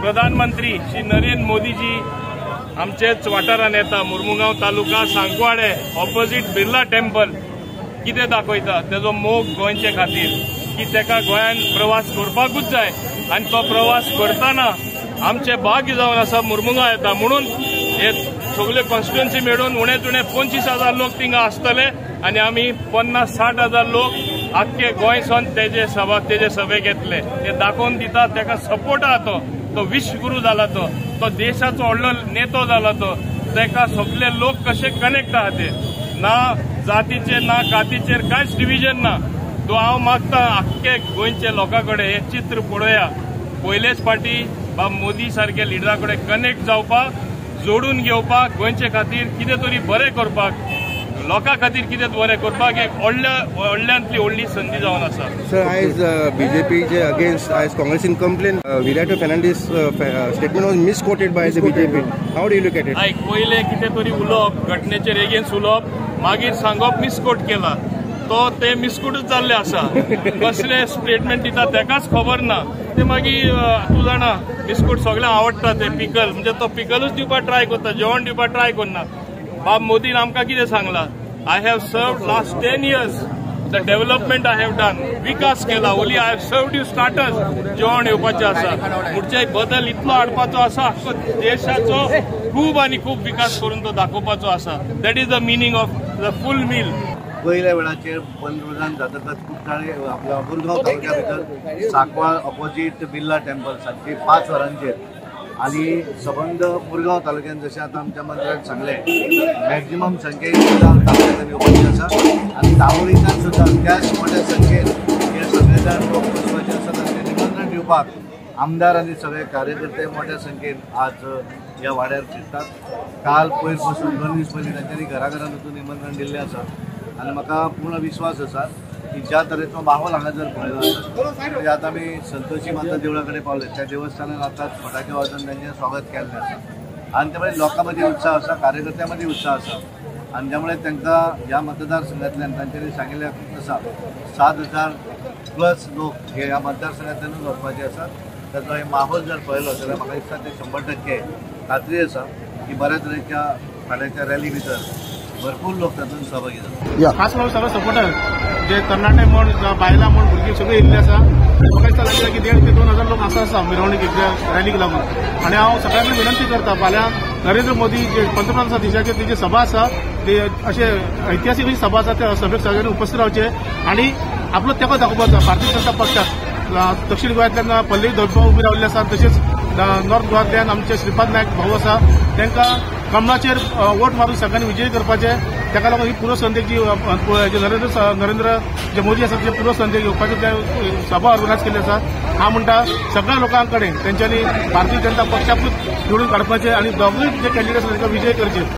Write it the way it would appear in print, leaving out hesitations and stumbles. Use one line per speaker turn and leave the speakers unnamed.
प्रधानमंत्री श्री नरेंद्र मोदीजी आमचेच वाठारान येता मुर्मुगांव तालुका सांकवाडे ऑपोजिट बिर्ला टेम्पल कितें दाखयता तेजो मोग गोंयचे खातीर की तेका गोंयान प्रवास करपाकूच जाय आनी तो प्रवास करतना आमचे भाग्य जावन आसा मुर्मुगांव येता म्हणून हे सगळे कॉन्स्टिट्युएन्सी मेळून उणेच उणे 25,000 लोक थिंगा आसतले आनी आमी 50-60,000 लोक आख्खे गोंयसून तेजे सभेक येतले ते दाखोवन दिता तेका सपोर्ट आहा तो विश्वगुरू जाला तो देशाचो व्हडलो नेतो जाला तेका सगळे लोक कशे कनेक्ट आहा ते ना जातीचेर ना कातीचेर कांयच डिविजन ना तो हांव मागता आख्खे गोंयचे लोकां कडेन हे चित्र पळोवया पयलेच फावटी मोदी सारखे लिडरा कडेन कनेक्ट जावपाक जोडून घेवपाक गोंयचे खातीर कितें तरी बरें करपाक लोकां खातीर कितें बरें करपाक एक व्हडल्यांतली व्हडली संदी जावन आसा.
सर आयज बीजेपीचे अगेन्स्ट आयज काँग्रेसीन complain Viriato Fernandes statement was misquoted by the BJP. How do you look at it?
आयक पयले कितें तरी उलोवप घटनेचेर एगेन्स्ट उलोवप मागीर सांगप मिसकोट केला ते मिसकोटूच जाल्ले आसा कसले स्टेटमेंट दिता तेकाच खबर ना ते मागीर तूं जाणा मिसकोट सगळ्यांक आवडटा ते पिकल म्हणजे तो पिकलूच दिवपाक ट्राय करता जेवण दिवपाक ट्राय करना. बाब मोदीन आमकां कितें सांगला I have served last 10 years the development I have done विकास केला ओली I have served you starters जेवण येवपाचें आसा पुढचे बदल इतलो हाडपाचो आसा देशाचो खूब आनी खूब विकास करून तो दाखोवपाचो आसा that is the meaning of the full meal.
पहिल्या वेळाचेर पंतप्रधान जातकच खूप सारे आपल्या मुरगांव तालुक्या भितर सांकवाळ ऑपोजिट बिर्ला टेम्पल सारखे 5 वरांचेर आणि सबंद मुरगांव तालुक्यात जशें आतां आमच्या मंत्र्यान सांगलें मॅक्झिमम संख्येन तालुक्यांत येवपाची आसा आनी दाबोळींतल्यान सुद्दां त्याच मोठ्या संख्येन हे सगळे जाण लोक बसपाचे आसात तांचें निमंत्रण दिवपाक आमदार आनी सगळे कार्यकर्ते मोठ्या संख्येन आज ह्या वाड्यार फिरतात. काल पयर पासून 2 दीस पयलीं तांच्यांनी घराघरांत वचून निमंत्रण दिल्लें आसा आनी म्हाका पूर्ण विश्वास आसा की ज्या तरेचो माहोल हांगा जर पळयलो म्हणजे आतां आमी संतोशी माता देवळा कडेन पावले त्या देवस्थानात आतांच फटाके वाजोवन तांचें स्वागत केल्लें आसा आनी त्यामुळे लोकां मदीं उत्साह आसा कार्यकर्त्यां मदीं उत्साह आसा आनी त्यामुळे तांकां ह्या मतदारसंघांतल्यान तांच्यांनी सांगिल्लें आसा 7,000+ लोक हे ह्या मतदारसंघांतल्यानूच वचपाचे आसात. ताचो हे माहोल जर पळयलो जाल्यार म्हाका दिसता ते 100% खात्री आसा की बऱ्या तरेच्या फाल्यांच्या रॅली भितर भरपूर लोक तातूंत सहभागी जातात.
खास करून सगळे सपोर्टर जे तरणाटे म्हण बायलां म्हण भुरगीं सगळे येयल्ले आसा म्हाका दिसता लागले की 1,500 ते 2,000 लोक आसा मिरवणुकीच्या रॅलीक लागून आनी हांव सगळ्यांक विनंती करता फाल्यां नरेंद्र मोदी जे पंतप्रधान आसा देशाचे तेजी सभा आसा ती अशे ऐतिहासीक अशी सभा आसा त्या सभेक सगळ्यांनी उपस्थित रावचे आनी आपलो तेंको दाखोवपाचो. भारतीय जनता पक्षाक दक्षिण गोंयांतल्यान पल्लवी धोडपा उबी राविल्ली आसा तशेंच नॉर्थ गोंयांतल्यान आमचे श्रीपाद नायक भाऊ आसा तांकां कमळाचेर वोट मारून सगळ्यांनी विजयी करपाचे. ताका लागून ही पुरो संदेश जी नरेंद्र जे मोदी आसा ते पुरो संदेश घेवपाचे ते सभा ऑर्गनायज केल्ली आसा. हांव म्हणटा सगळ्या लोकां कडेन तेंच्यांनी भारतीय जनता पक्षाकूच निवडून काडपाचे आनी दोगूय जे कॅन्डिडेट आसा तांकां विजय करचे.